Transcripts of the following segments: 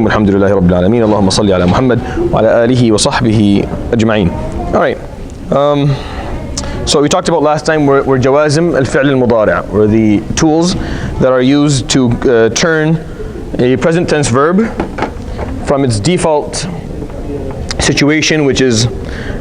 الحمد لله رب العالمين اللهم صل على محمد وعلى آله وصحبه أجمعين. All right. So we talked about last time were jawazim al-fi'l al-mudari', were the tools that are used to turn a present tense verb from its default situation, which is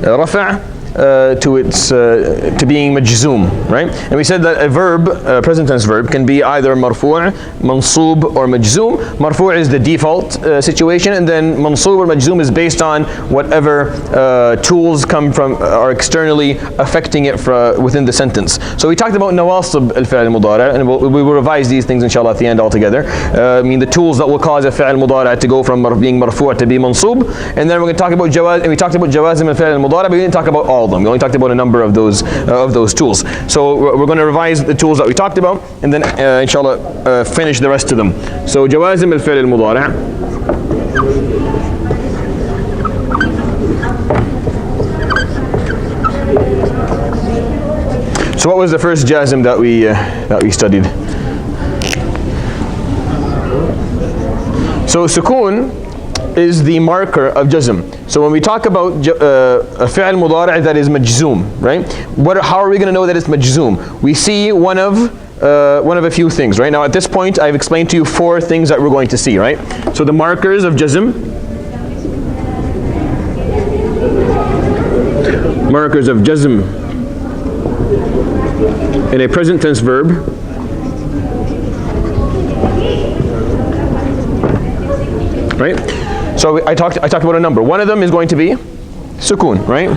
rafa', to being majzoom, right? And we said that a verb, a present tense verb, can be either marfu', mansoob, or majzoom. Marfu' is the default situation, and then mansoob or majzoom is based on whatever tools come from are externally affecting it within the sentence. So we talked about nawasib al-fi'l al-mudari', and we will revise these things inshallah at the end altogether. I mean the tools that will cause a fi'l al-mudari' to go from being marfu' to be mansoob, and then we're going to talk about jawaz, and we talked about jawazim al-fi'l al-mudari', but we didn't talk about all of them. We only talked about a number of those tools. So we're going to revise the tools that we talked about, and then inshallah finish the rest of them. So jawazim al-fi'l al-mudari'. So what was the first jazm that we studied? So sukoon is the marker of jazm. So when we talk about a fi'l mudari' that is majzoom, right? How are we going to know that it's majzoom? We see one of a few things, right? Now at this point I've explained to you 4 things that we're going to see, right? So the markers of jazm, in a present tense verb, right? So I talked about a number. One of them is going to be sukoon, right?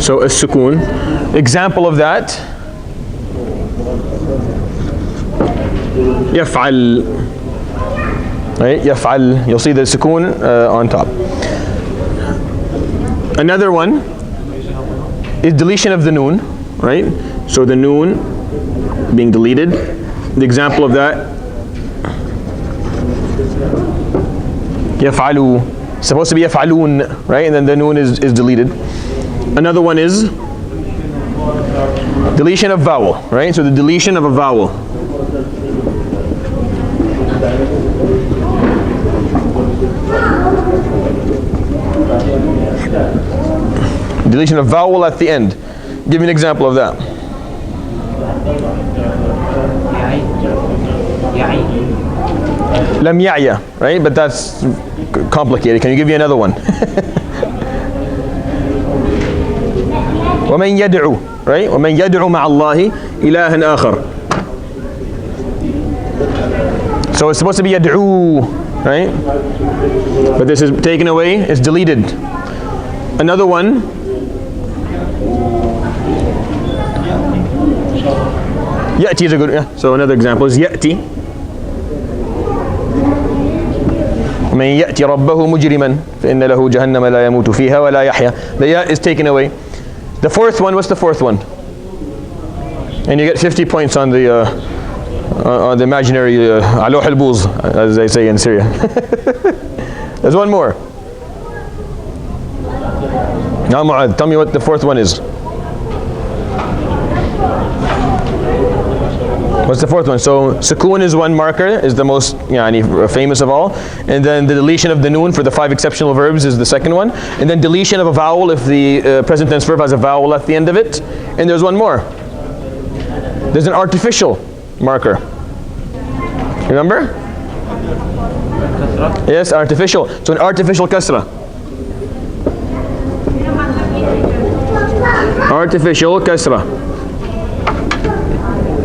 So a sukoon. Example of that, yaf'al, right? Yaf'al. You'll see the sukoon on top. Another one is deletion of the noon, right? So the noon being deleted. The example of that, yaf'alu, supposed to be yaf'alun, right? And then the noon is deleted. Another one is deletion of vowel, right? So the deletion of a vowel. Deletion of vowel at the end. Give me an example of that. Lam ya'ya, right? But that's complicated. Can you give me another one? وَمَنْ يَدْعُو, right? وَمَنْ يَدْعُو مَعَ اللَّهِ إِلَهًا آخَرَ. So it's supposed to be yad'u, right? But this is taken away, it's deleted. Another one, ya'ti is a good, yeah. So another example is ya'ti. وَمَنْ يَأْتِ رَبَّهُ مُجْرِمًا فَإِنَّ لَهُ جَهَنَّمَ لَا يَمُوتُ فِيهَا وَلَا يَحْيَى. The ya is taken away. The fourth one, what's the fourth one? And you get 50 points on the imaginary aloh al-buz, as they say in Syria. There's one more. Now Mu'adh, tell me what the fourth one is. What's the fourth one? So sukoon is one marker, is the most famous of all, and then the deletion of the noon for the 5 exceptional verbs is the second one, and then deletion of a vowel if the present tense verb has a vowel at the end of it. And there's one more. There's an artificial marker. Remember? Yes, artificial. So an artificial kasra. Artificial kasra.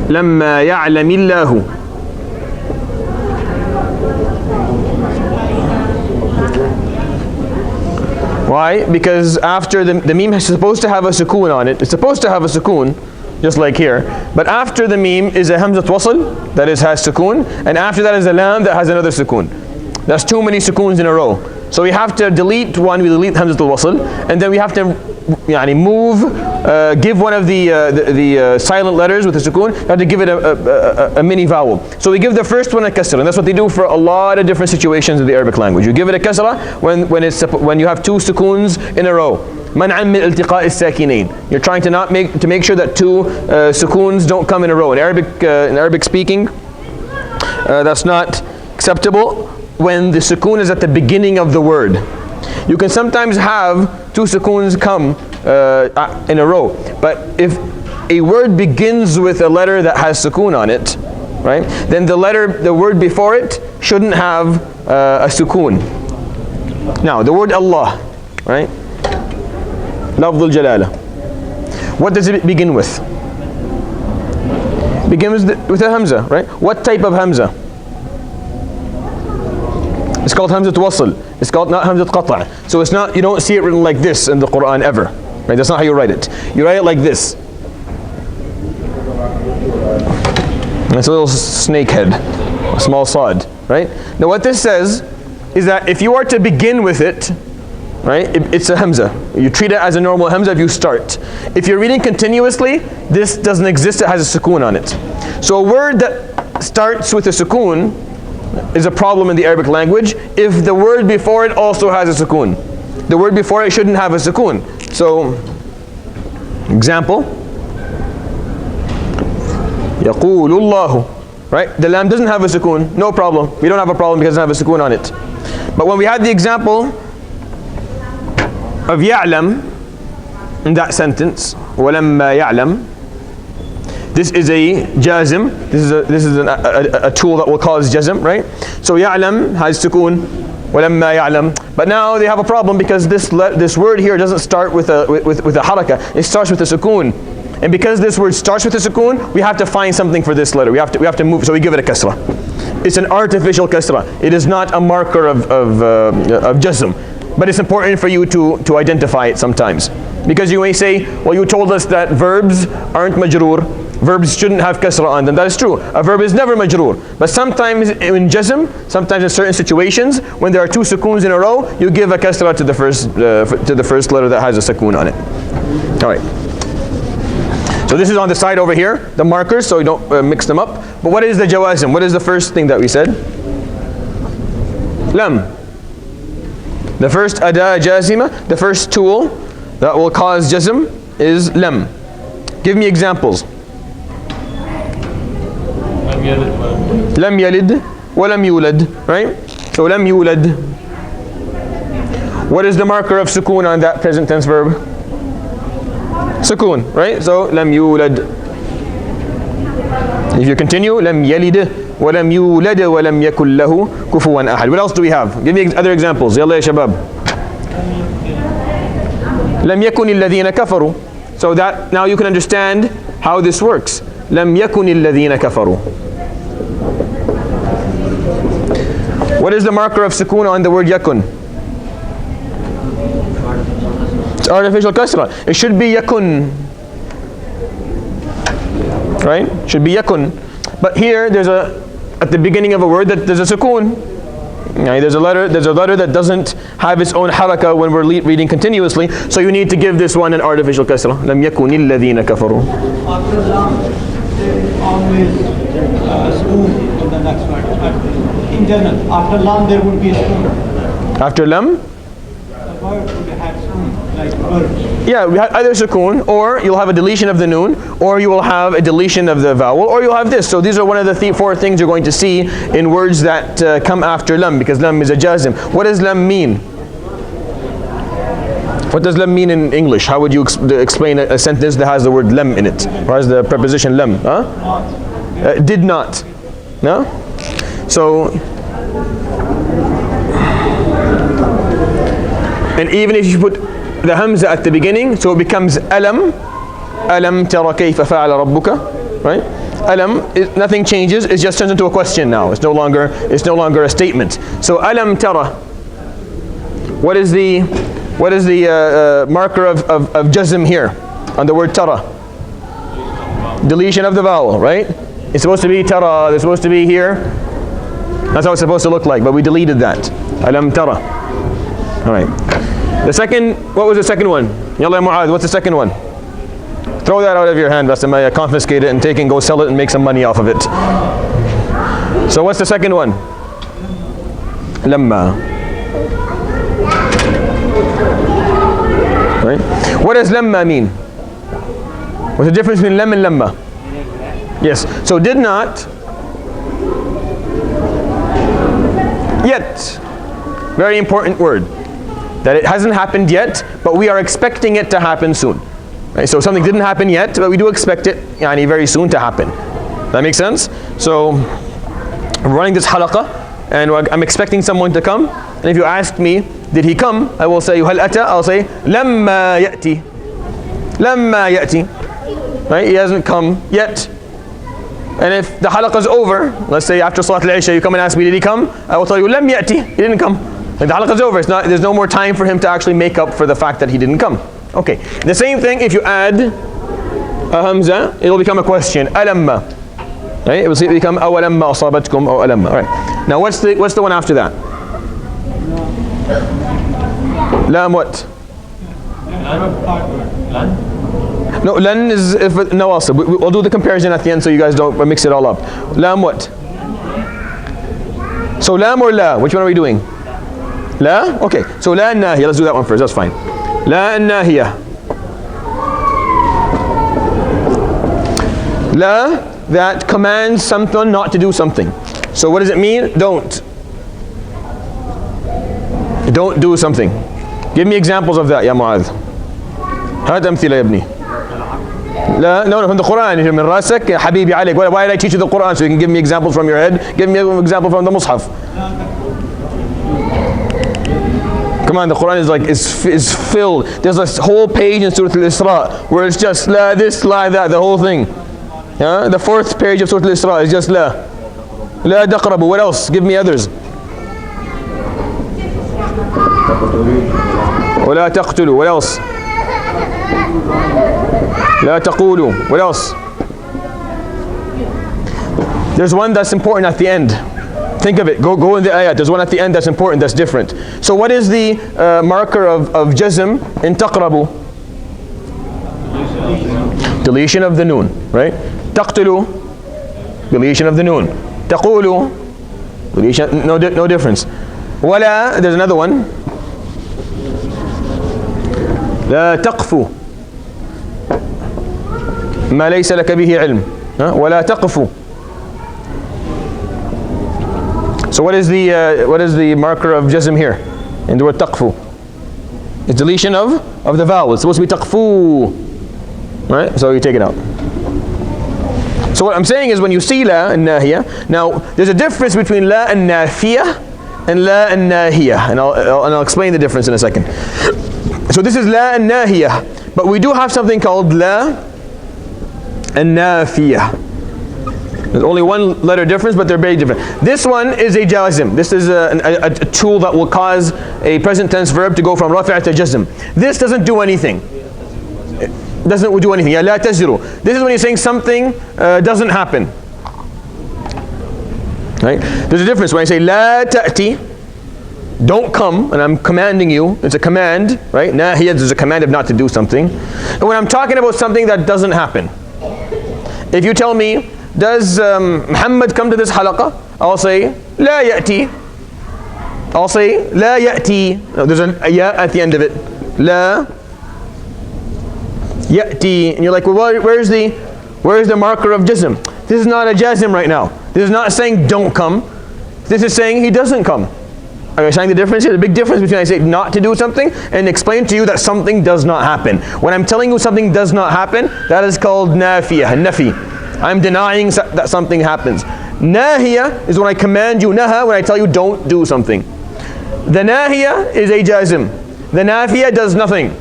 لما يعلم الله. Why? Because after the meme is supposed to have a sukoon on it. It's supposed to have a sukoon, just like here. But after the meme is a hamzat wasl, that is has sukoon, and after that is a lam that has another sukoon. That's too many sukoons in a row. So we have to delete one, we delete hamzat al-wasl, and then we have to give one of the silent letters with a sukoon, you have to give it a mini vowel. So we give the first one a kasra, and that's what they do for a lot of different situations in the Arabic language. You give it a kasra when you have 2 sukoons in a row. منعا من التقاء الساكنين. You're trying to make sure that 2 sukoons don't come in a row. In Arabic speaking, that's not acceptable. when the sukoon is at the beginning of the word. You can sometimes have two sukoons come in a row, but if a word begins with a letter that has sukoon on it, right, then the word before it shouldn't have a sukoon. Now, the word Allah, right? Lafdul Jalala. What does it begin with? Begins with a Hamza, right? What type of Hamza? It's called Hamza Wasl. It's called not Hamza Qata'. So it's not, you don't see it written like this in the Quran ever. Right? That's not how you write it. You write it like this. It's a little snake head, a small sod, right? Now what this says is that if you are to begin with it, right, it's a Hamza. You treat it as a normal Hamza if you start. If you're reading continuously, this doesn't exist, it has a sukoon on it. So a word that starts with a sukoon is a problem in the Arabic language if the word before it also has a sukoon. The word before it shouldn't have a sukoon. So, example, يقول الله, right? The lam doesn't have a sukoon, no problem. We don't have a problem because it doesn't have a sukoon on it. But when we had the example of يعلم in that sentence, وَلَمَّا يَعْلَمْ, this is a jazm. This is a tool that will cause jazm, right? So يعلم has sukoon, وَلَمَّا يَعْلَمْ. But now they have a problem because this word here doesn't start with a haraka. It starts with a sukoon. And because this word starts with a sukoon, we have to find something for this letter. We have to move. So we give it a kasra. It's an artificial kasra. It is not a marker of jazm. But it's important for you to identify it sometimes. Because you may say, well, you told us that verbs aren't majroor. Verbs shouldn't have kasra on them. That is true. A verb is never majroor. But sometimes in jazm, sometimes in certain situations, when there are two sukoons in a row, you give a kasra to the first letter that has a sukoon on it. All right. So this is on the side over here, the markers, so you don't mix them up. But what is the jawazim? What is the first thing that we said? Lam. The first ada jazima, the first tool that will cause jazm is lam. Give me examples. Lam yalid wa lam yulad, right? So lam yulad. What is the marker of sukoon on that present tense verb? Sukoon, right? So lam yulad. If you continue, lam yalid wa lam yulad wa lam yakul lahu kufuwan ahad. What else do we have? Give me other examples. Yalla ya shabab. Lam yakun alladhina kafaru. So that now you can understand how this works. Lam yakun alladhina kafaru. What is the marker of sukoon on the word yakun? It's artificial kasra. It should be yakun, right? Should be yakun. But here there's at the beginning of a word that there's a sukoon. Right? There's a letter that doesn't have its own haraka when we're reading continuously. So you need to give this one an artificial kasra. Lam yakun alladhina kafaru. After lam, there is always a spoon in the next word. In general, after lam there would be a spoon. After lam? The word would have spoon, like verbs. Yeah, we have either sukoon, or you'll have a deletion of the noon, or you will have a deletion of the vowel, or you'll have this. So these are one of the four things you're going to see in words that come after lam, because lam is a jazim. What does lam mean? What does lam mean in English? How would you explain a sentence that has the word lam in it, or has the preposition lam? Huh? Did not. No? So, and even if you put the hamza at the beginning, so it becomes alam. Alam tara kayfa fa'ala rabbuka, right? Alam, nothing changes. It just turns into a question now. It's no longer a statement. So alam tara. What is the marker of jazm here on the word tara? Deletion of the vowel, right? It's supposed to be tara. It's supposed to be here. That's how it's supposed to look like, but we deleted that. Alam tara. All right. The second, what was the second one? Yalla Mu'adh, what's the second one? Throw that out of your hand, Basamaya, confiscate it and take it and go sell it and make some money off of it. So what's the second one? Lamma. Right? What does lamma mean? What's the difference between lam and lamma? Yes. So did not. Yet. Very important word. That it hasn't happened yet, but we are expecting it to happen soon. Right? So something didn't happen yet, but we do expect it very soon to happen. That makes sense? So I'm running this halaqah, and I'm expecting someone to come. And if you ask me, did he come? I will say, هل أتى? I'll say, لما يأتي. لما يأتي. Right? He hasn't come yet. And if the halaqah is over, let's say after Salat al-Isha, you come and ask me, did he come? I will tell you, لم يأتي. He didn't come. Like the halaqah is over. There's no more time for him to actually make up for the fact that he didn't come. Okay. The same thing, if you add a hamza, it will become a question. ألم. Right? It will become أولما أصابتكم أو ألم. All right. Now what's the one after that? Lam what? No, lan is if nawasib. We'll do the comparison at the end so you guys don't mix it all up. Lam what? So lam or la? Which one are we doing? La? Okay. So la nahiya. Let's do that one first. That's fine. La nahiya. La that commands something not to do something. So what does it mean? Don't. Don't do something. Give me examples of that, ya Mu'adh. هات أمثلة يا ابني. لا, no, from the Quran. من راسك يا حبيبي عليك. Why did I teach you the Quran? So you can give me examples from your head. Give me an example from the Mus'haf. Come on, the Quran is filled. There's a whole page in Surah Al-Isra where it's just la this, la that, the whole thing. Yeah? The fourth page of Surah Al-Isra is just la. La taqrabu. What else? Give me others. ولا تقتلوا. What else? لا تقولوا. What else? There's one that's important at the end. Think of it. Go in the ayat. There's one at the end that's important, that's different. So what is the marker of jazm in taqrabu? Deletion of the noon, right? تقتلوا. Deletion of the noon. تقولوا. Deletion. No difference. ولا. There's another one. لا تقفوا ما ليس لك به علم ولا تقفوا. So what is the marker of jazm here in the word taqfu? It's deletion of the vowel. It's supposed to be taqfu, right? So you take it out. So what I'm saying is when you see la and nahiya, now there's a difference between la and nafiyah and la and nahiya, and I'll explain the difference in a second. So this is la and nahiyah, but we do have something called la and nafiyah. There's only one letter difference, but they're very different. This one is a jazm. This is a tool that will cause a present tense verb to go from rafi' to jazm. This doesn't do anything. It doesn't do anything. Ya la taziru. This is when you're saying something doesn't happen. Right? There's a difference when I say la ta'ti. Don't come, and I'm commanding you. It's a command, right? Nahiyah is a command of not to do something. And when I'm talking about something that doesn't happen, if you tell me, does Muhammad come to this halaqah? I'll say, la ya'ti. I'll say, la ya'ti. No, there's a ya at the end of it. La ya'ti. And you're like, well, where's the marker of jazm? This is not a jazm right now. This is not saying don't come. This is saying he doesn't come. Are you saying the difference here? The big difference between I say not to do something and explain to you that something does not happen. When I'm telling you something does not happen, that is called nafiyah, nafi. I'm denying that something happens. Nahiya is when I command you, naha, when I tell you don't do something. The nahiya is a jazm. The nafiyah does nothing.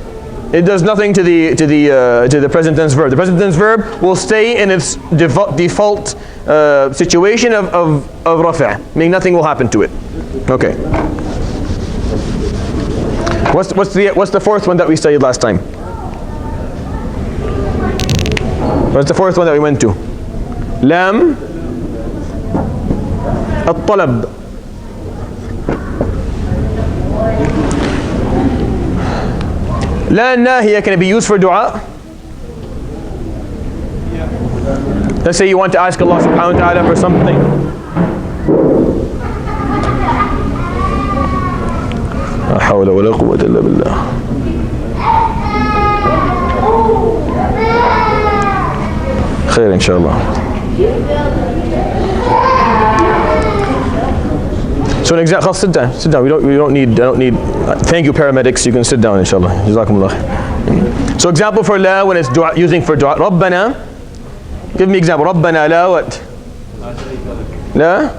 It does nothing to the present tense verb. The present tense verb will stay in its default situation of rafa', meaning nothing will happen to it. Okay. What's the fourth one that we studied last time? What's the fourth one that we went to? Lam at-talab. La nahiya, can it be used for dua? Yeah. Let's say you want to ask Allah subhanahu wa ta'ala for something. La hawla wa la quwwata illa billah. Khair inshallah. So an example, sit down, sit down. I don't need, thank you paramedics, you can sit down inshallah. Jazakumullah. So example for la when it's dua, using for dua. Rabbana, give me example. Rabbana la what? La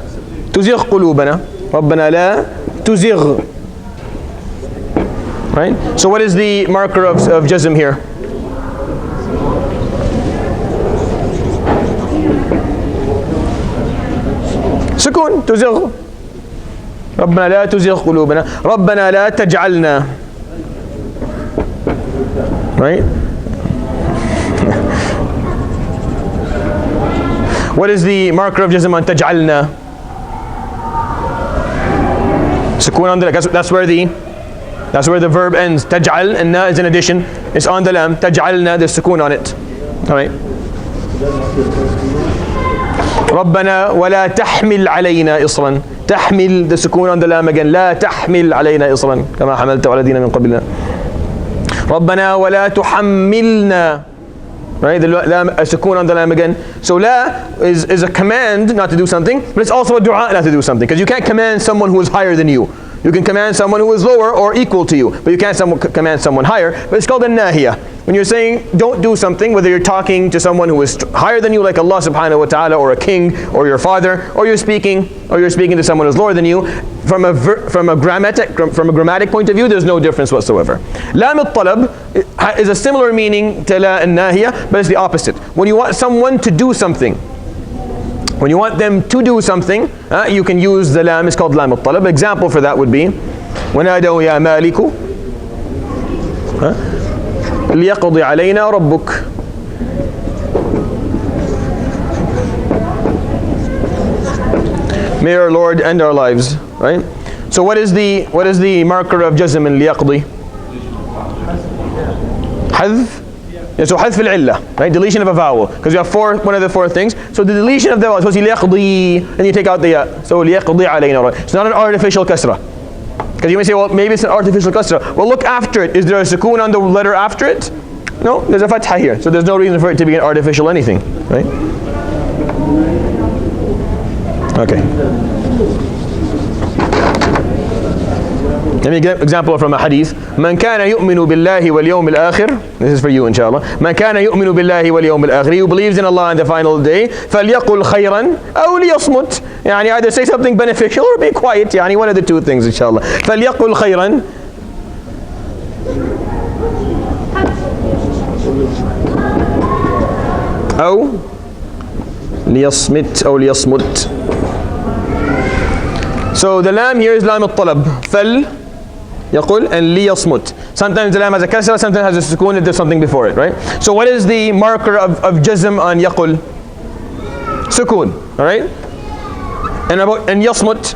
tuzigh qulubana. Rabbana la tuzigh. Right? So what is the marker of jazm here? سكون تزغ. ربنا لا تزغ قلوبنا. ربنا لا تجعلنا. Right? What is the marker of jazm on تجعلنا? سكون on the that's where the verb ends. تجعل, and na is an addition. It's on the lam. تجعلنا, there's سكون on it. All right. ربنا ولا تحمل علينا إصرا. تحمل, the سكون on the lam again. لا تحمل علينا إصرا كما حملت على الذين من قبلنا. ربنا ولا تحملنا. Right, the lam, a سكون on the lam again. So la is a command not to do something, but it's also a dua not to do something, because you can't command someone who is higher than you. You can command someone who is lower or equal to you, but you can't command someone higher. But it's called a nahiya. When you're saying don't do something, whether you're talking to someone who is higher than you, like Allah subhanahu wa ta'ala, or a king, or your father, or you're speaking to someone who's lower than you, from a grammatic point of view, there's no difference whatsoever. Lam al-talab is a similar meaning to la al-nahiya, but it's the opposite. When you want someone to do something, when you want them to do something, you can use the lam. It's called lam al-talab. Example for that would be وَنَادَوْا يَا مَالِكُ لِيَقْضِ عَلَيْنَا رَبُّكَ. May our Lord end our lives. Right? So what is the marker of jazm in liyaqdi? Hadf. Yeah, so hadf al-illa, right? Deletion of a vowel, because you have one of the four things. So the deletion of the vowel, so liyaqdi, and you take out the ya. So liyaqdi alayna. It's not an artificial kasra. Because you may say, well, maybe it's an artificial kasra. Well, look after it. Is there a sukoon on the letter after it? No, there's a fatha here. So there's no reason for it to be an artificial anything, right? Okay. Let me give an example from a hadith. من كان يؤمن بالله واليوم الآخر. This is for you, inshallah. من كان يؤمن بالله واليوم الآخر. He who believes in Allah and the final day. فليقل خيرا أو ليصمت. يعني either say something beneficial or be quiet. يعني one of the two things, inshallah. فليقل خيرا أو ليصمت أو ليصمت. So the lam here is lam al-talab. Fal yaqul and liyasmut. Sometimes the lam has a kasra, sometimes has a sukoon if there's something before it, right? So what is the marker of jazm on yaqul? Sukoon, all right? And yasmut,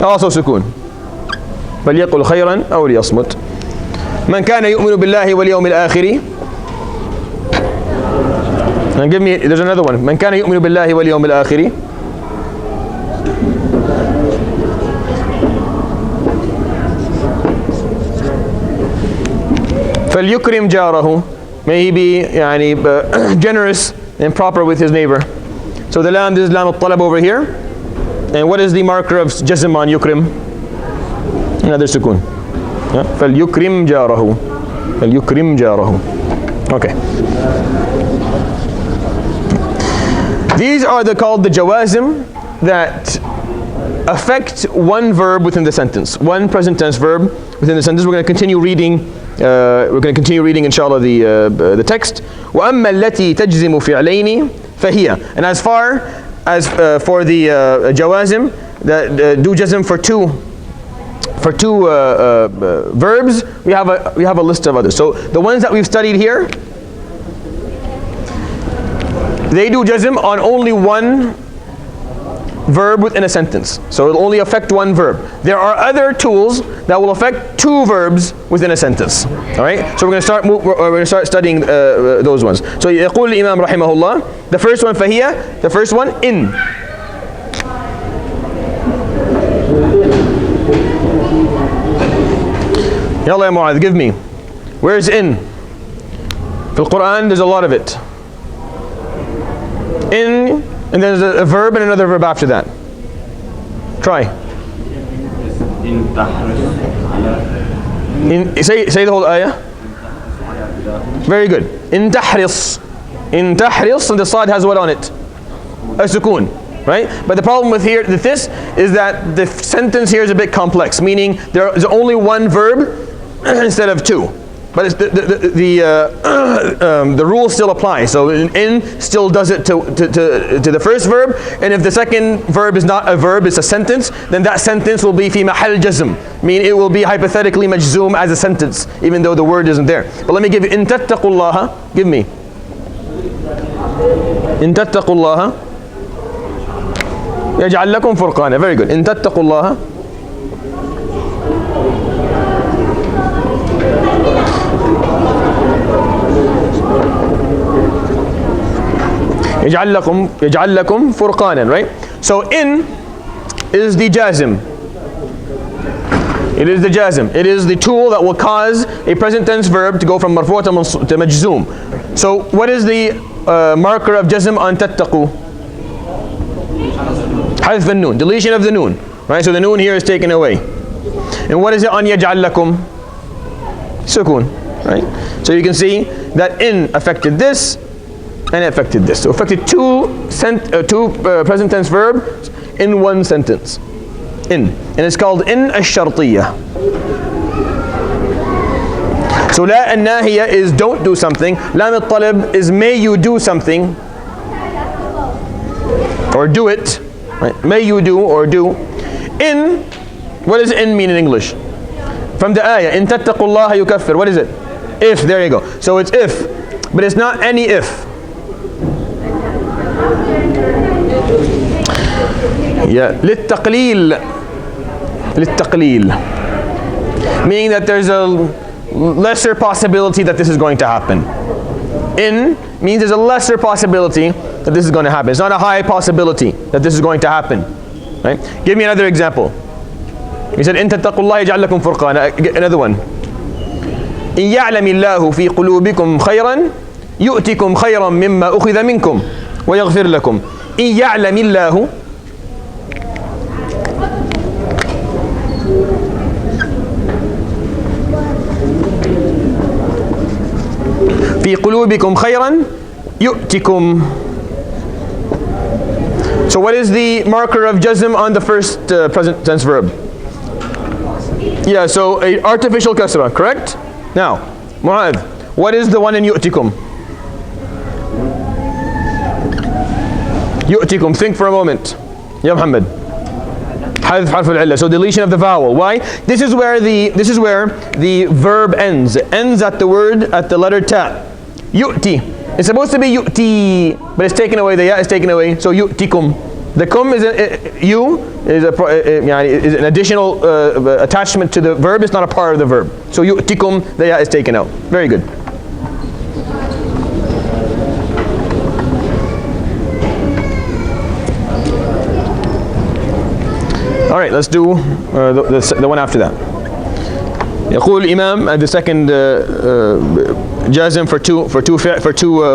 also sukoon. فليقل خيرا أو ليصمت. من كان يؤمن بالله واليوم الآخر. And give me, there's another one. من كان يؤمن بالله واليوم الآخر. فليكرم جاره. May he be generous and proper with his neighbor. So the lam, this is lam al-talab over here. And what is the marker of jazm on yukrim? Another sukoon. فليكرم جاره. فليكرم جاره. Okay. These are called the jawazim that affect one verb within the sentence, one present tense verb within the sentence. We're going to continue reading. Inshallah, the text. وَأَمَّا الَّتِي تَجْزِمُ فِعْلَيْنِ فَهِيَ. And as far as for the jawazim that do jazm for two verbs, we have a list of others. So the ones that we've studied here, they do jazm on only one verb within a sentence. So it'll only affect one verb. There are other tools that will affect two verbs within a sentence. All right. So we're going to start studying those ones. So يقول الإمام رحمه الله. The first one فهي. The first one in. يلا يا معاذ, give me. Where's in? في القرآن there's a lot of it. In, and then there's a verb and another verb after that. Try. Say the whole ayah. Very good. In tahris. In tahris, and the sad has what on it? A sukoon. Right? But the problem with this is that the sentence here is a bit complex, meaning there is only one verb instead of two. But it's the rule still applies. So in still does it to the first verb, and if the second verb is not a verb, it's a sentence, then that sentence will be fi mahal jazm, meaning it will be hypothetically majzoom as a sentence, even though the word isn't there. But let me give you in tattaqullaha. Give me in tattaqullaha yaj'al lakum furqana. Very good. In tattaqullaha يجعل لكم فرقانا, right? So in is the jazm. It is the jazm. It is the tool that will cause a present tense verb to go from marfu' to majzoom. So what is the marker of jazm on tattaqu? Hadf al-noon, deletion of the noon, right? So the noon here is taken away. And what is it on yaj'al lakum? Sukoon, right? So you can see that in affected this and affected this. So affected two present tense verbs in one sentence. In. And it's called in ash-shartiyyah. So la an-nahiyah is don't do something. Lam al-talab is may you do something. Or do it. Right? May you do or do. In, what does in mean in English? From the ayah, in tattaqullaha yukaffir. What is it? If, there you go. So it's if, but it's not any if. Yeah, للتقليل. Meaning that there's a lesser possibility that this is going to happen. In means there's a lesser possibility that this is going to happen. It's not a high possibility that this is going to happen. Right? Give me another example. He said, إن تتقوا الله يجعل لكم فرقانا. Another one. إن يعلم الله في قلوبكم خيرا يؤتكم خيرا مما أخذ منكم ويغفر لكم. إن يعلم الله في قلوبكم خيرا يؤتكم. So what is the marker of jazm on the first present tense verb? Yeah, so a artificial kasra, correct? Now, Mu'adh, what is the one in yu'tikum? Yu'tikum, think for a moment. Ya Muhammad. Hadf harf al-illa, so deletion of the vowel. Why? This is where the verb ends. It ends at the letter ta. Yu'ti. It's supposed to be yu'ti, but it's taken away. The ya is taken away. So yu'tikum. The kum is is an additional attachment to the verb. It's not a part of the verb. So yu'tikum, the ya is taken out. Very good. All right, let's do the one after that. يقول الإمام the second jazm for two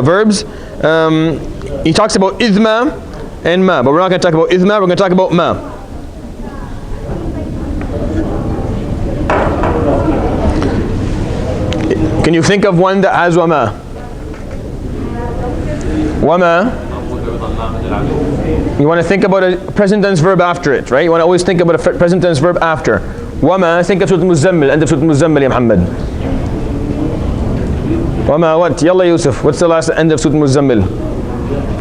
verbs. He talks about idma and ma, but we're not going to talk about idma. We're going to talk about ma. Can you think of one that has wama? Wama. You want to think about a present tense verb after it, right? You want to always think about a present tense verb after. Wama, think of Surah Al-Muzammil, end of Surah Al-Muzammil, ya Muhammad. Wama what? Yalla Yusuf, what's the last end of Surah Al-Muzammil?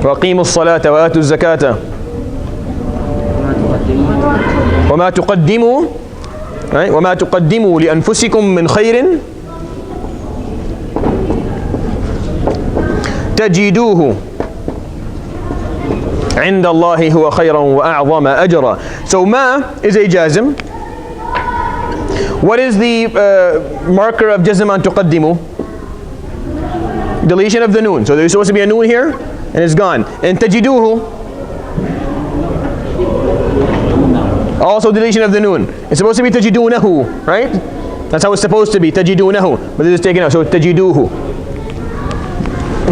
وَأَقِيمُوا الصَّلَاةَ وَآتُوا الزَّكَاةَ وَمَا تُقَدِّمُوا right? وَمَا تُقَدِّمُوا لِأَنفُسِكُم مِّنْ خَيْرٍ تَجِدُوهُ عند الله هو خيرا وأعظم أجرا. So ma is a jazm. What is the marker of jazm on tuqaddimu? Deletion of the noon. So there's supposed to be a noon here and it's gone. And tajiduhu, also deletion of the noon. It's supposed to be tajidunahu, right? That's how it's supposed to be, tajidunahu. But this is taken out, so tajiduhu.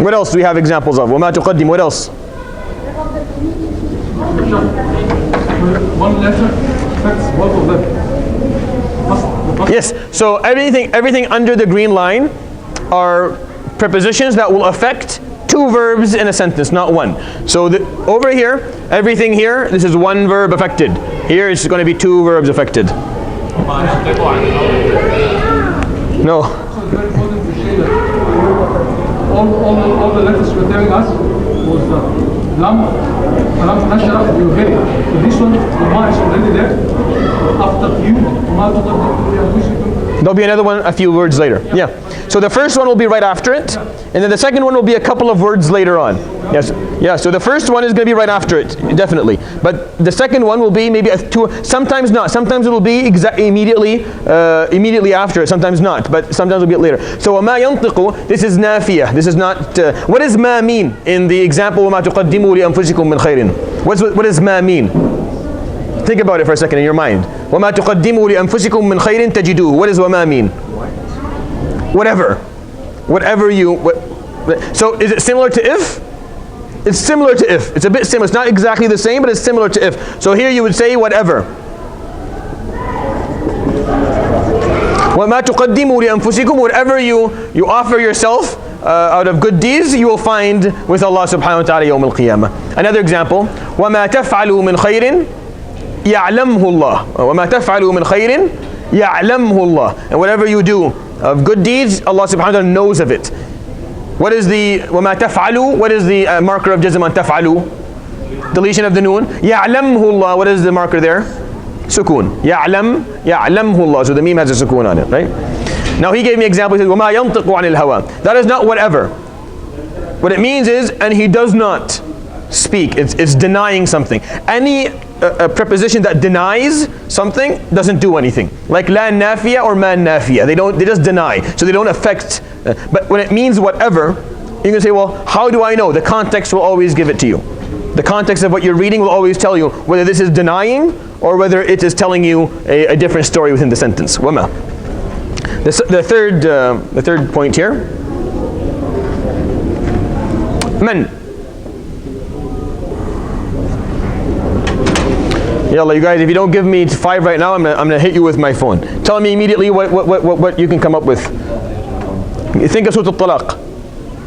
What else do we have examples of? وَمَا تُقَدِّمُ. What else? One letter affects both of them. Yes, so everything under the green line are prepositions that will affect two verbs in a sentence, not one. So over here, everything here, this is one verb affected. Here it's going to be two verbs affected. No. So very important to say that all the letters were telling us was lam nashra yuhid. So this one, the ma is already there. After you, ma there'll be another one a few words later. Yeah. So the first one will be right after it, and then the second one will be a couple of words later on. Yes. Yeah. So the first one is going to be right after it, definitely. But the second one will be maybe sometimes not. Sometimes it will be immediately after it. Sometimes not. But sometimes it'll be later. So وَمَا يَنطِقُ, this is nafiyah. This is not. What does ma mean in the example وَمَا تُقَدِّمُوا لِأَنفُسِكُم مِّن خَيْرٍ? What does ma mean? Think about it for a second in your mind. وَمَا تُقَدِّمُوا لِأَنفُسِكُم مِّن خَيْرٍ تَجِدُوهُ. What does وَمَا mean? Whatever you. So is it similar to if? It's similar to if. It's a bit similar. It's not exactly the same, but it's similar to if. So here you would say whatever. وَمَا تُقَدِّمُوا لِأَنفُسِكُم. Whatever you offer yourself out of good deeds, you will find with Allah subhanahu wa ta'ala يوم القيامة. Another example. وَمَا تَفْعَلُوا مِنْ خَيْرٍ يَعْلَمْهُ اللَّهُ. وَمَا تَفْعَلُوا مِنْ خَيْرٍ يَعْلَمْهُ اللَّهُ. And whatever you do of good deeds, Allah subhanahu wa ta'ala knows of it. What is the وَمَا تَفْعَلُوا? What is the marker of jazm on تَفْعَلُوا? Deletion of the noon. يَعْلَمْهُ اللَّهُ. What is the marker there? Sukoon. يَعْلَمْهُ اللَّهُ. So the meme has a sukoon on it, right? Now he gave me example. He says وَمَا يَنطِقُ عَنِ الْهَوَىٰ. That is not whatever. What it means is, and he does not speak. It's denying something. Any a preposition that denies something doesn't do anything. Like la nafiya or man nafiya. They just deny. So they don't affect. But when it means whatever, you can say, well, how do I know? The context will always give it to you. The context of what you're reading will always tell you whether this is denying or whether it is telling you a different story within the sentence. Wama. The third point here. Man. Yalla, you guys, if you don't give me 5 right now, I'm gonna hit you with my phone. Tell me immediately what you can come up with. Think of Surah Al-Talaq.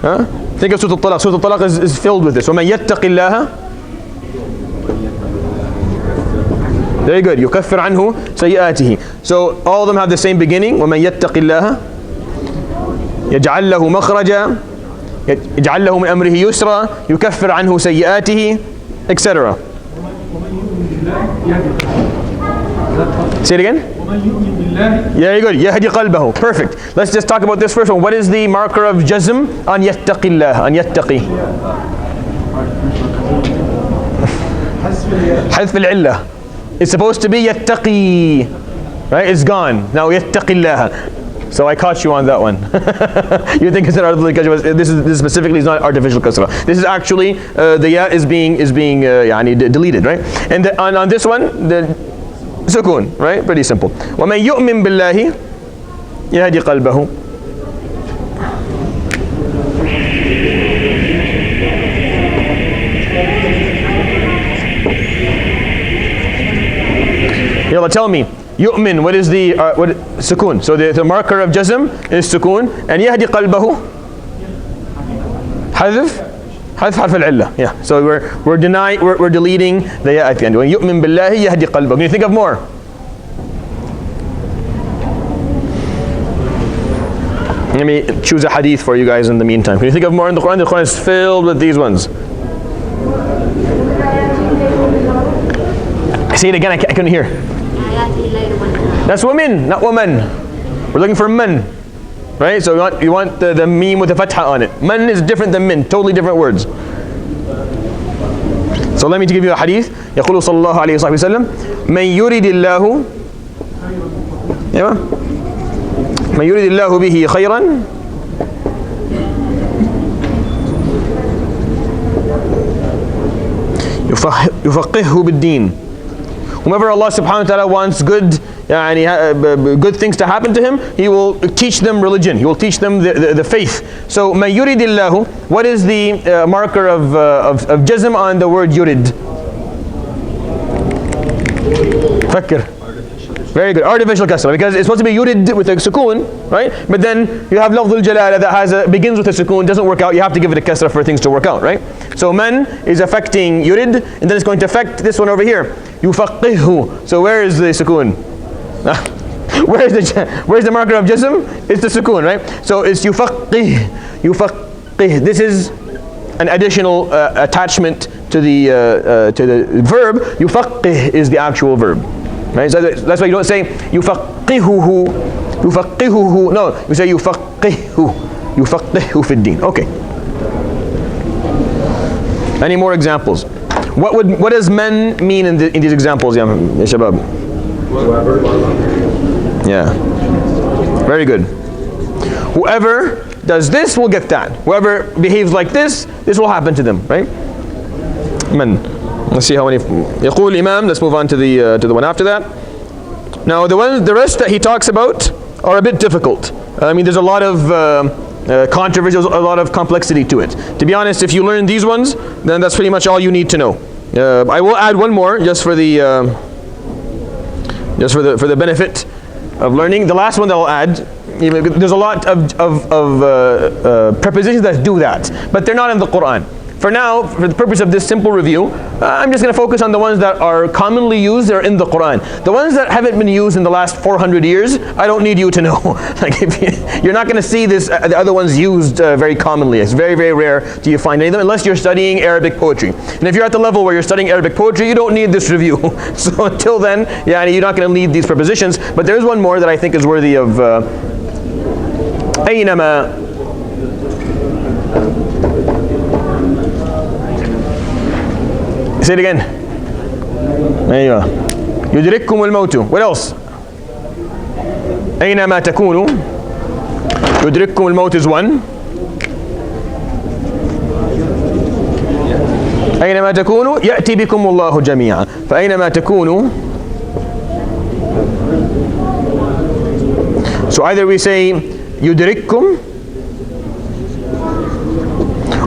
Huh? Think of Surah Al-Talaq. Surah Al-Talaq is filled with this. وَمَنْ يَتَّقِ اللَّهَ. Very good. يُكَفِّرْ عَنْهُ سَيِّئَاتِهِ. So all of them have the same beginning. وَمَنْ يَتَّقِ اللَّهَ يَجْعَلْ لَهُ مَخْرَجًا يَجْعَلْ لَهُ مِنْ أَمْرِهِ يُسْرًا يُكَفِّرْ عَنْهُ سَيِّئَاتِهِ, etc. Say it again. Yeah, good. يهدي قلبه. Perfect. Let's just talk about this first one. What is the marker of jazm on يتقي الله? On يتقي. حذف العلة. It's supposed to be يتقي. Right? It's gone. Now يتقي الله. So I caught you on that one. You think it's an artificial kasra? This specifically is not artificial kasra. This is actually the ya is being deleted, right? And on this one, the sukoon, right? Pretty simple. وَمَنْ يُؤْمِن بِاللَّهِ يَهْدِ قَلْبَهُ. Yalla, tell me. Yu'min, what is the sukoon? So the marker of jazm is sukoon, and yahdi qalbahu hadf harf al-illa. Yeah. So we're deleting the ya at the end. When yu'min billahi yahdi qalbahu. Can you think of more? Let me choose a hadith for you guys in the meantime. Can you think of more in the Quran? The Quran is filled with these ones. Say it again. I couldn't hear. That's women, not woman. We're looking for men, right? So you want the meme with the fatha on it. Man is different than min, totally different words. So let me give you a hadith. يقول صلى الله عليه وسلم من يريد الله من يريد الله به خيرا يفقهه بالدين. Whomever Allah subhanahu wa ta'ala wants good things to happen to him, He will teach them religion. He will teach them the faith. So, مَنْ يُرِدِ اللَّهُ. What is the marker of jazm on the word yurid? فكر. Very good. Artificial kasra, because it's supposed to be yurid with a sukoon, right? But then you have lafz al-jalala that begins with a sukoon, doesn't work out. You have to give it a kasra for things to work out, right? So man is affecting yurid, and then it's going to affect this one over here. Yufaqihu. So where is the sukoon? Where's the marker of jism? It's the sukoon, right? So it's yufaqih. Yufaqih. This is an additional attachment to the verb. Yufaqih is the actual verb. Right? So that's why you don't say yufaqihuhu. Yufaqihuhu. No, you say yufaqihu. Yufaqihu fi din. Okay. Any more examples? What does men mean in these examples, ya shabab? Yeah. Very good. Whoever does this will get that. Whoever behaves like this will happen to them, right? Men. Let's see how many. يقول Imam. Let's move on to the one after that. Now the rest that he talks about are a bit difficult. I mean, there's a lot of controversy, a lot of complexity to it. To be honest, if you learn these ones, then that's pretty much all you need to know. I will add one more just for the benefit of learning. The last one that I'll add, there's a lot of prepositions that do that, but they're not in the Quran. For now, for the purpose of this simple review, I'm just going to focus on the ones that are commonly used. They're in the Quran. The ones that haven't been used in the last 400 years, I don't need you to know. Like you're not going to see this, the other ones used very commonly. It's very, very rare do you find any of them unless you're studying Arabic poetry. And if you're at the level where you're studying Arabic poetry, you don't need this review. So until then, yeah, you're not going to need these prepositions. But there's one more that I think is worthy of أينما. Say it again. أيوة. يدرككم الموت. What else? أينما تكونوا. يدرككم الموت is one. أينما تكونوا يأتي بكم الله جميعا. فأينما تكونوا. So either we say يدرككم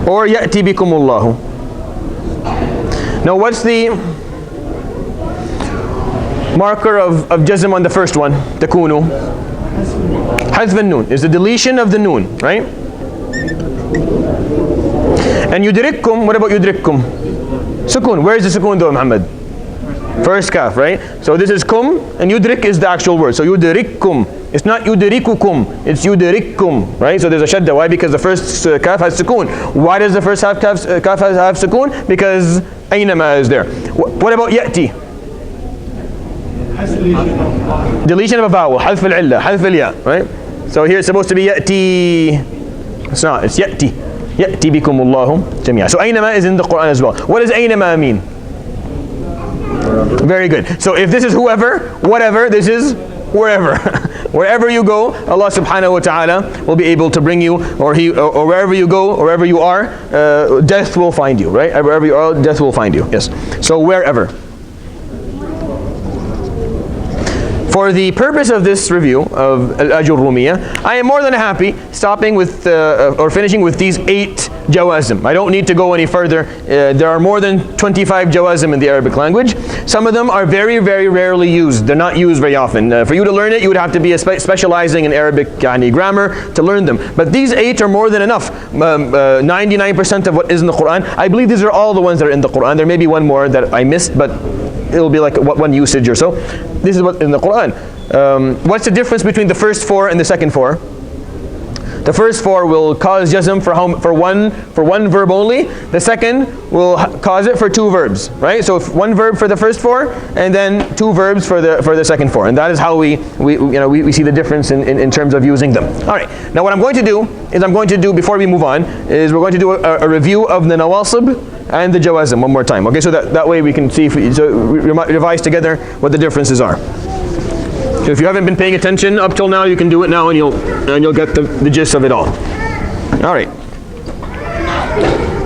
or يأتي بكم الله. Now what's the marker of jazm on the first one? Takunu. Hazf al-noon is the deletion of the noon, right? And yudrikkum, what about yudrikkum? Sukun. Where is the sukun though, Muhammad? First kaf, right? So this is kum, and yudrik is the actual word. So yudrikkum. It's not yudrikukum, it's yudrikkum, right? So there's a shadda. Why? Because the first kaf has sukun. Why does the first kaf have sukun? Because aynama is there. What about ya'ti? Deletion of a vowel. Half al-illa, half al-ya, right? So here it's supposed to be ya'ti. It's not, it's ya'ti. Ya'ti bikumullahu jami'a. So aynama is in the Quran as well. What does aynama mean? Very good. So if this is whoever, whatever, this is wherever. Wherever you go, Allah subhanahu wa ta'ala will be able to bring you, or wherever you go, or wherever you are, death will find you, right? Wherever you are, death will find you. Yes. So wherever. For the purpose of this review of Alajurroomiyyah, I am more than happy stopping with or finishing with these 8 jawazim. I don't need to go any further. There are more than 25 jawazim in the Arabic language. Some of them are very, very rarely used. They're not used very often. For you to learn it, you would have to be specializing in Arabic grammar to learn them. But these 8 are more than enough. 99% of what is in the Quran. I believe these are all the ones that are in the Quran. There may be one more that I missed, but it'll be like one usage or so. This is what's in the Quran. What's the difference between the first 4 and the second 4? The first 4 will cause jazm for one verb only. The second will cause it for 2 verbs, right? So one verb for the first 4, and then 2 verbs for the second 4. And that is how we see the difference in terms of using them. All right. Now what I'm going to do is before we move on is we're going to do a review of the nawasib and the jawazim one more time. Okay, so that way we can see revise together what the differences are. So if you haven't been paying attention up till now, you can do it now, and you'll get the gist of it all. All right.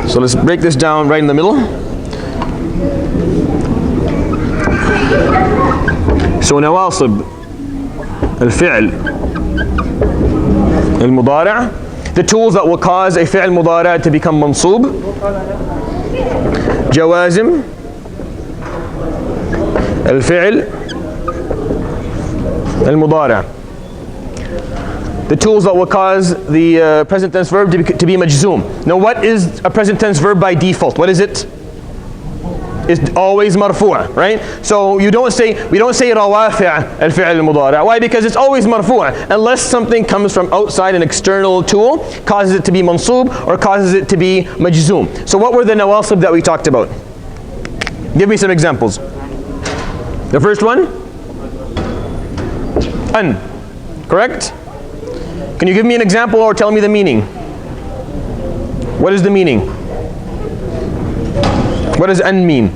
So let's break this down right in the middle. So nawasib al-fi'l al-mudari', the tools that will cause a fi'l mudari' to become mansoob. Jawazim al-fi'l المضارع. The tools that will cause the present tense verb to be majzoom. Now what is a present tense verb by default? What is it? It's always marfu', right? So we don't say rawafi' al-fi'l al-mudari'. Why? Because it's always marfu' unless something comes from outside, an external tool causes it to be mansub or causes it to be majzoom. So what were the nawasib that we talked about? Give me some examples. The first one? An. Correct? Can you give me an example or tell me the meaning? What is the meaning? What does an mean?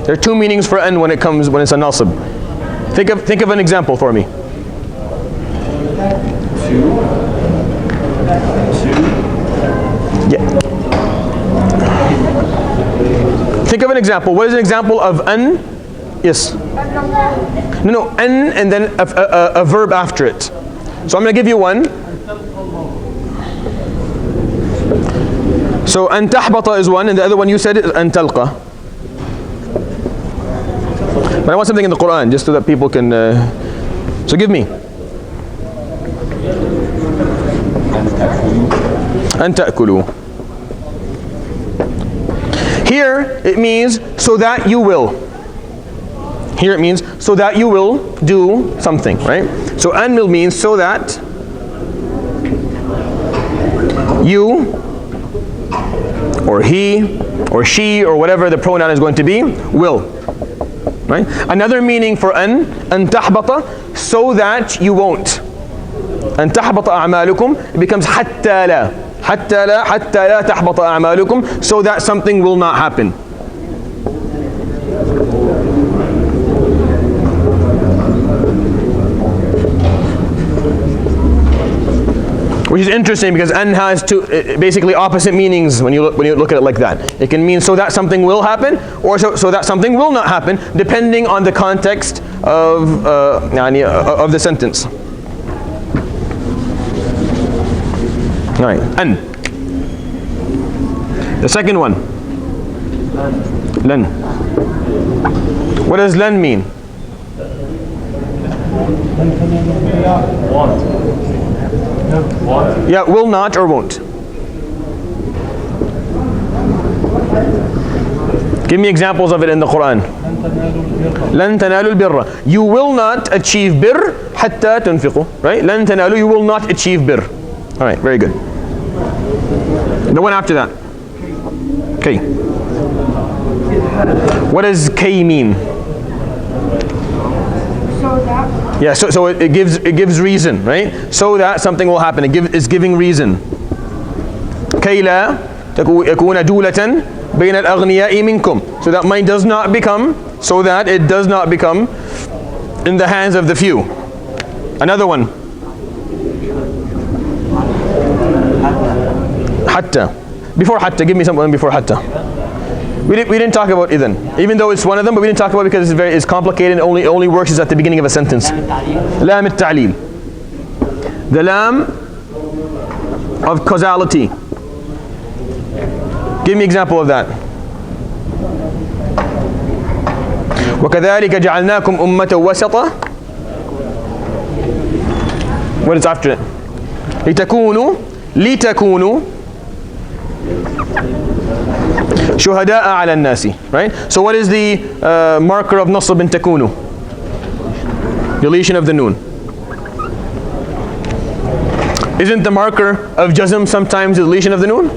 There are two meanings for an when it's a nasib. Think of an example for me. Yeah. Think of an example. What is an example of an? Yes. No, an and then a verb after it. So I'm going to give you one. So an tahbata is one, and the other one you said is an talqa. But I want something in the Quran just so that people can. So give me. An ta'kulu. Here it means so that you will. Here it means so that you will do something, right? So an will mean so that you or he or she or whatever the pronoun is going to be will, right? Another meaning for an tahbata, so that you won't. An tahbata a'malukum, it becomes hatta la tahbata a'malukum, so that something will not happen. Which is interesting because an has two basically opposite meanings when you look at it like that. It can mean so that something will happen, or so that something will not happen, depending on the context of the sentence. All right, an. The second one, lan. What does lan mean? Yeah, will not or won't. Give me examples of it in the Quran. لن تنالوا البر. You will not achieve bir حتى تنفقوا. Right? لن تنالوا, you will not achieve bir. All right, very good. The one after that. Okay. What does kay mean? Yeah, so it gives reason, right? So that something will happen. It's giving reason. كي لا يكون دولة بين الأغنياء منكم. So that money does not become, so that it does not become in the hands of the few. Another one. Hatta. Before hatta, give me something before hatta. We didn't talk about idhan, even though it's one of them, but we didn't talk about it because it's complicated and only works is at the beginning of a sentence. Lam al-ta'lil. The lam of causality. Give me an example of that. وَكَذَلِكَ جَعَلْنَاكُمْ أُمَّةً وَسَطًا. What is after it? لِتَكُونُوا شهداء على الناس, right? So what is the marker of nasb in takunu? Deletion of the noon. Isn't the marker of jazm sometimes the deletion of the noon?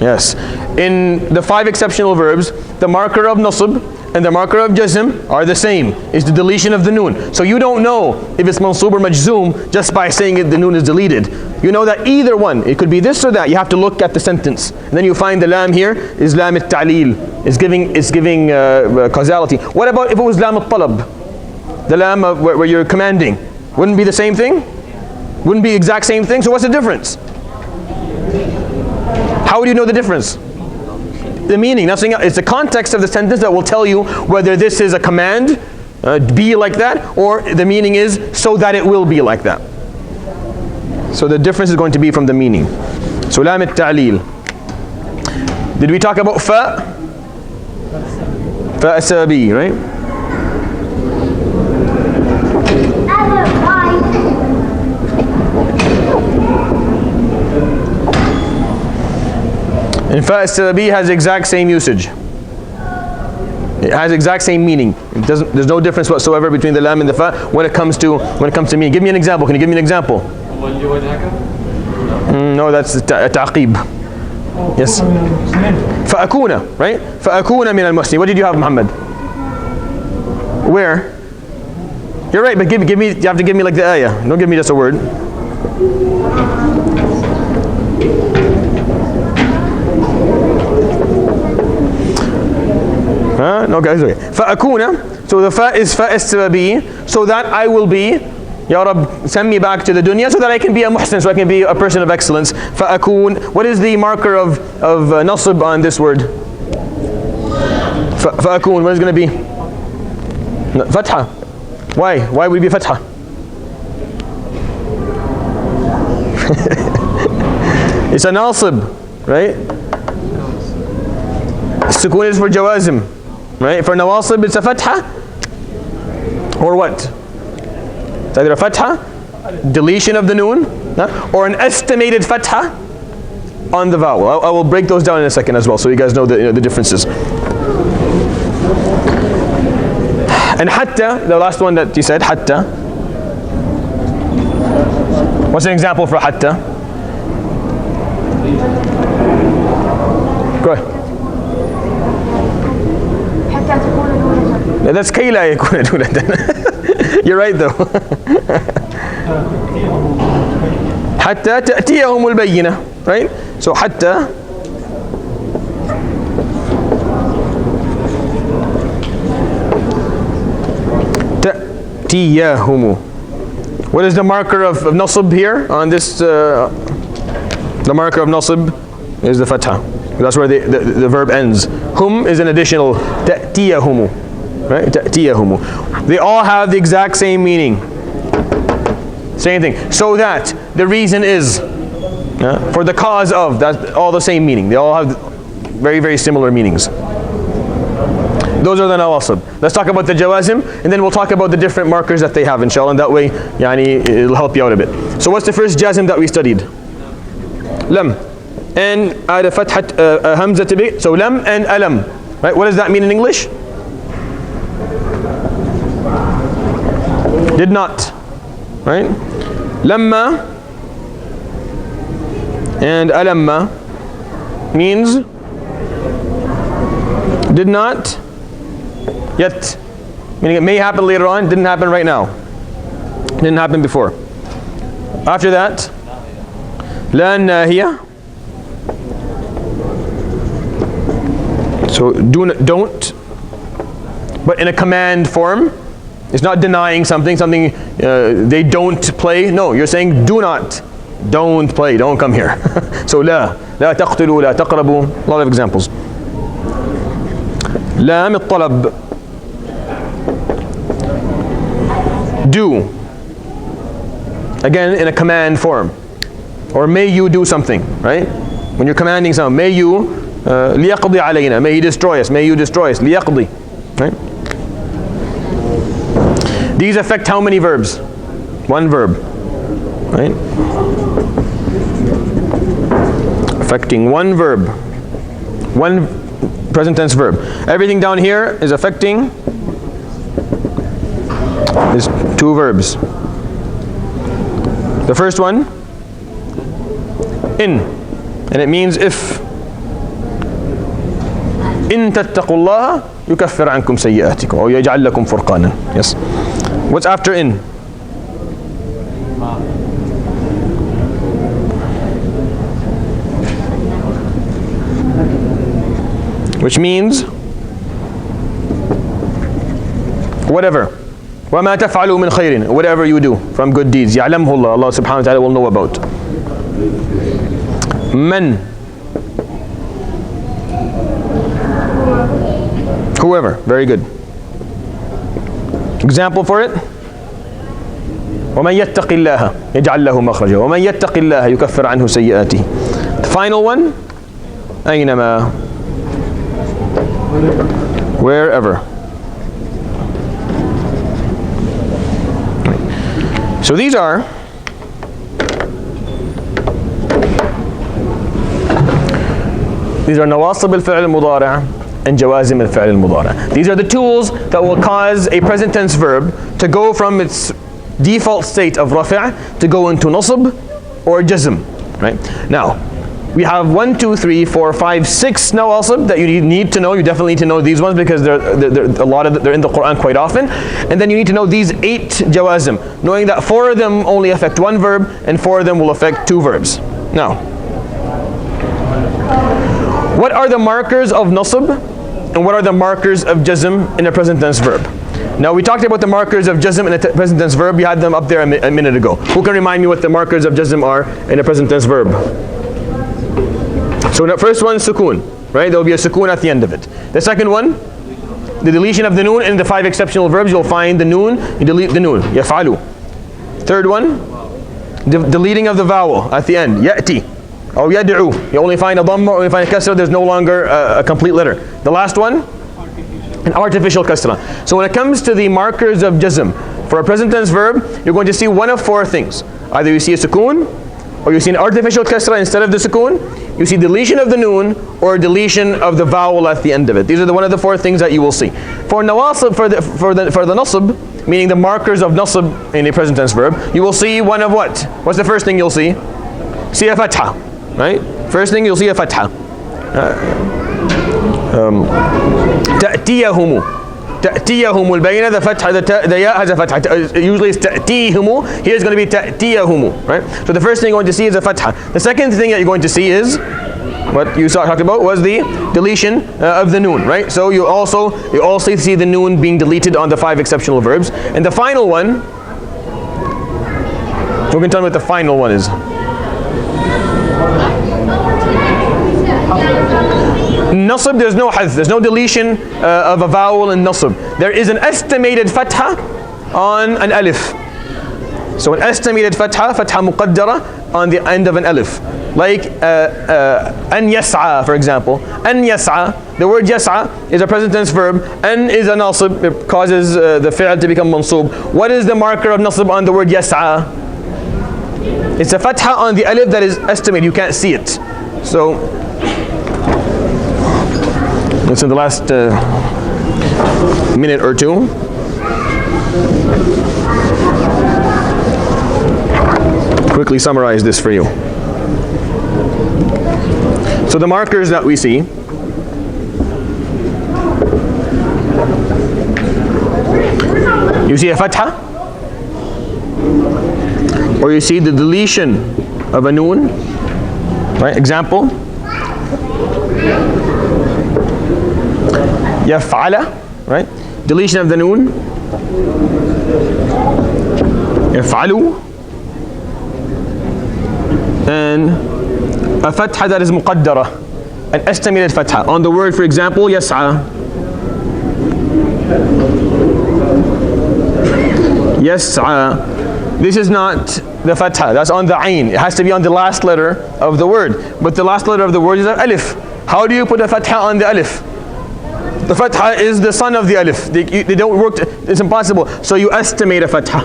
Yes. In the 5 exceptional verbs, the marker of nasb and the marker of jazm are the same. It's the deletion of the noon. So you don't know if it's mansub or majzoom just by saying it, the noon is deleted. You know that either one, it could be this or that. You have to look at the sentence. And then you find the lam here is lam al-ta'lil. It's giving causality. What about if it was lam al-talab? The lam of where you're commanding. Wouldn't be the same thing? Wouldn't be exact same thing? So what's the difference? How would you know the difference? The meaning, nothing else. It's the context of the sentence that will tell you whether this is a command, be like that, or the meaning is so that it will be like that. So the difference is going to be from the meaning. So lam al-ta'lil. Did we talk about fa? Fa asabi, right? And fa as-sababi has the exact same usage. It has exact same meaning. There's no difference whatsoever between the lam and the fa when it comes to meaning. Give me an example. Can you give me an example? No, that's ta'qib. Yes. فأكون, right? فأكون من المحسنين. What did you have, Muhammad? Where? You're right, but give me. You have to give me like the ayah. Don't give me just a word. No, guys. Okay. فأكون. So the fa is fa as-sababi, so that I will be. Ya Rab, send me back to the dunya so that I can be a muhsin, so I can be a person of excellence. فأكون. What is the marker of nasb on this word? فأكون. What is going to be? Fatha. Why? Why would it be fatha? It's a nasib, right? Sukun is for jawazim, right? For nawasib it's a fatha, or what? It's either a fatha, deletion of the noon, or an estimated fatha on the vowel. I will break those down in a second as well, so you guys know the differences. And hatta, the last one that you said, hatta. What's an example for hatta? Go ahead. That's kay la yakuna duladan. You're right though. Hatta ta'tiyahum al-bayyinah, right? So hatta. Ta'tiyahum. What is the marker of nasb here on this? The marker of nasb is the fatha. That's where the verb ends. Hum is an additional ta'tiyahumu, right? Ta'tiyahumu. They all have the exact same meaning. Same thing. So that the reason is for the cause of. That's all the same meaning. They all have very, very similar meanings. Those are the nawasib. Let's talk about the jawazim, and then we'll talk about the different markers that they have, inshallah. And that way, it'll help you out a bit. So what's the first jazm that we studied? Lam. And add a fathat hamza to be. So lam and alam. Right? What does that mean in English? Did not. Right? Lamma and alamma means did not yet. Meaning it may happen later on, didn't happen right now. Didn't happen before. After that, la nahiya. So don't, but in a command form. It's not denying something they don't play. No, you're saying do not. Don't play, don't come here. So la taqtulu, la taqrabu. A lot of examples. Lam al-talab. Do. Again, in a command form. Or may you do something, right? When you're commanding something, may you liyaqdi alayna, may he destroy us, may you destroy us, liyaqdi, right? These affect how many verbs? One verb, right? Affecting one verb, one present tense verb. Everything down here is affecting is two verbs. The first one, in, and it means if. إن تتقوا الله يكفر عنكم سيئاتكم أو يجعل لكم فرقانا. Yes. What's after in? Which means whatever. وما تفعلوا من خير. Whatever you do from good deeds. يعلمه الله. Allah subhanahu wa ta'ala will know about. من. Whoever. Very good. Example for it. ومن يتق الله يجعل له مخرجا ومن يتق الله يكفر عنه سيئاته. The final one. أينما. Wherever. So these are These are nawasib al-fi'l al-mudari' and jawazim al-fi'l al-mudari'. These are the tools that will cause a present tense verb to go from its default state of rafi' to go into nasb or jazm. Right? Now, we have 1, 2, 3, 4, 5, 6 nawasib that you need to know. You definitely need to know these ones because they're in the Quran quite often. And then you need to know these 8 jawazim, knowing that 4 of them only affect one verb and 4 of them will affect 2 verbs. Now, what are the markers of nasb and what are the markers of jazm in a present tense verb? Now, we talked about the markers of jazm in a present tense verb. We had them up there a minute ago. Who can remind me what the markers of jazm are in a present tense verb? So the first one, sukoon, right? There will be a sukoon at the end of it. The second one, the deletion of the noon. In the 5 exceptional verbs, you'll find the noon, you delete the noon, yaf'alu. Third one, deleting of the vowel at the end, ya'ti, or yad'u. You only find a dhamma or you find a kasra, there's no longer a complete letter. The last one, an artificial kasra. So when it comes to the markers of jazm, for a present tense verb, you're going to see one of 4 things. Either you see a sukoon, or you see an artificial kasra instead of the sukoon, you see deletion of the noon, or deletion of the vowel at the end of it. These are one of the 4 things that you will see. For nawasib, for the nasb, meaning the markers of nasb in a present tense verb, you will see one of what? What's the first thing you'll see? See a fatha, right? First thing you'll see a fatha. تأتيهم تأتيهم البينة, the fatha, the ya has a fatha. Usually it's تأتيهم. Here it's going to be تأتيهم, right? So the first thing you're going to see is a fatha. The second thing that you're going to see is what you talked about was the deletion of the noon, right? So you also see the noon being deleted on the 5 exceptional verbs. And the final one, who can tell me what the final one is? Nasb, there's no hadth, there's no deletion of a vowel in nasb. There is an estimated fatha on an alif. So an estimated fatha muqaddara on the end of an alif. Like an yas'a, for example. An yas'a, the word yas'a is a present tense verb. An is a nasb, it causes the fi'l to become mansub. What is the marker of nasb on the word yas'a? It's a fatha on the alif that is estimated, you can't see it. So it's in the last minute or two. Quickly summarize this for you. So the markers that we see, you see a fatha, or you see the deletion of a noon, right? Example, yaf'ala, right? Deletion of the noon, yaf'alu, and a fatha that is muqaddara, an estimated fatha on the word, for example, yas'a. Yas'a, this is not the fatha, that's on the ayn. It has to be on the last letter of the word, but the last letter of the word is an alif. How do you put a fatha on the alif? The fatha is the son of the alif. They don't work, it's impossible. So you estimate a fatha.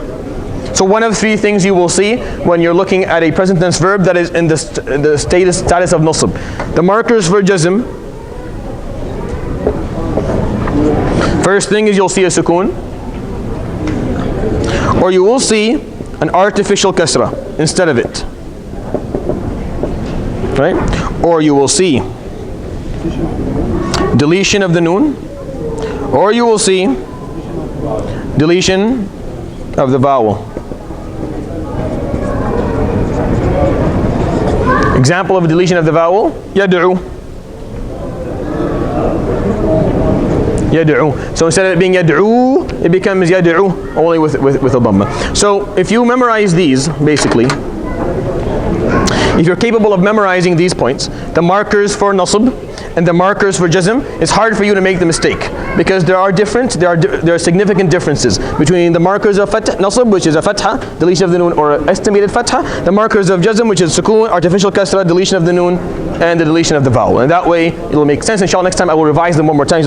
So one of 3 things you will see when you're looking at a present tense verb that is in the status of nasb. The markers for jazm. First thing is you'll see a sukoon, or you will see an artificial kasra instead of it, right? Or you will see deletion of the noon, or you will see deletion of the vowel. Example of a deletion of the vowel, yad'u. Yad'u. So instead of it being yad'u, it becomes yad'u, only with a dhamma. So if you memorize these, basically, if you're capable of memorizing these points, the markers for nasb and the markers for jazm, it's hard for you to make the mistake, because there are significant differences between the markers of nasb, which is a fatha, deletion of the noon, or estimated fatha, the markers of jazm, which is sukoon, artificial kasra, deletion of the noon, and the deletion of the vowel. And that way, it will make sense. Inshallah, next time I will revise them one more time.